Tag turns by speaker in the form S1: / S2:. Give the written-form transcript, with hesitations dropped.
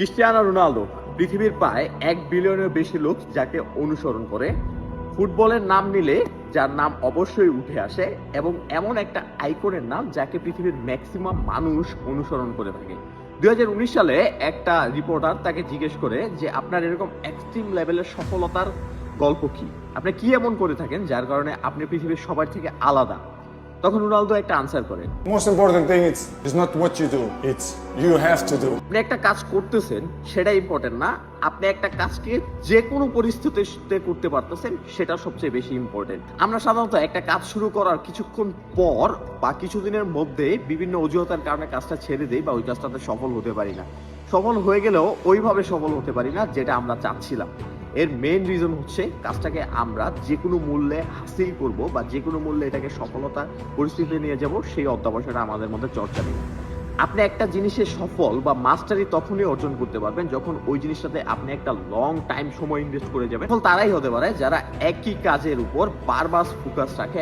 S1: Cristiano Ronaldo পৃথিবীর প্রায় 1 বিলিয়নের বেশি লোক যাকে অনুসরণ করে। ফুটবলের নাম নিলে যার নাম অবশ্যই উঠে আসে এবং এমন একটা আইকনের নাম যাকে পৃথিবীর ম্যাক্সিমাম মানুষ অনুসরণ করে থাকে। 2019 সালে একটা রিপোর্টার তাকে জিজ্ঞেস করে যে আপনার এরকম এক্সট্রিম লেভেলের সফলতার গল্প কি, আপনি কি এমন করে থাকেন যার কারণে আপনি পৃথিবীর সবার থেকে আলাদা। তখন রোনালদো একটা আনসার করে,
S2: Most important thing is not what you do, it's you have to do.
S1: আপনি একটা কাজ করতেছেন সেটা ইম্পর্টেন্ট না, আপনি একটা কাজকে যে কোনো পরিস্থিতিতে করতে পারতেছেন সেটা সবচেয়ে বেশি ইম্পর্টেন্ট। আমরা সাধারণত একটা কাজ শুরু করার কিছুক্ষণ পর বা কিছুদিনের মধ্যে বিভিন্ন অজুহাতের কারণে কাজটা ছেড়ে দেই বা ওই কাজটাতে সফল হতে পারি না। সফল হয়ে গেলেও ওইভাবে সফল হতে পারি না যেটা আমরা চাচ্ছিলাম। এর মেইন রিজন হচ্ছে কাজটাকে আমরা যে কোনো মূল্যে হাসিল করব বা যে কোনো মূল্যে এটাকে সফলতা পরিস্থিতিতে নিয়ে যাব, সেই অধ্যাবসায়টা আমাদের মধ্যে চর্চা নেই। আপনি একটা জিনিসের সফল বা মাস্টারি তখনই অর্জন করতে পারবেন যখন ওই জিনিসটাতে আপনি একটা লং টাইম সময় ইনভেস্ট করে যাবেন। তারাই হতে পারে যারা একই কাজের উপর বারবার ফোকাস রাখে।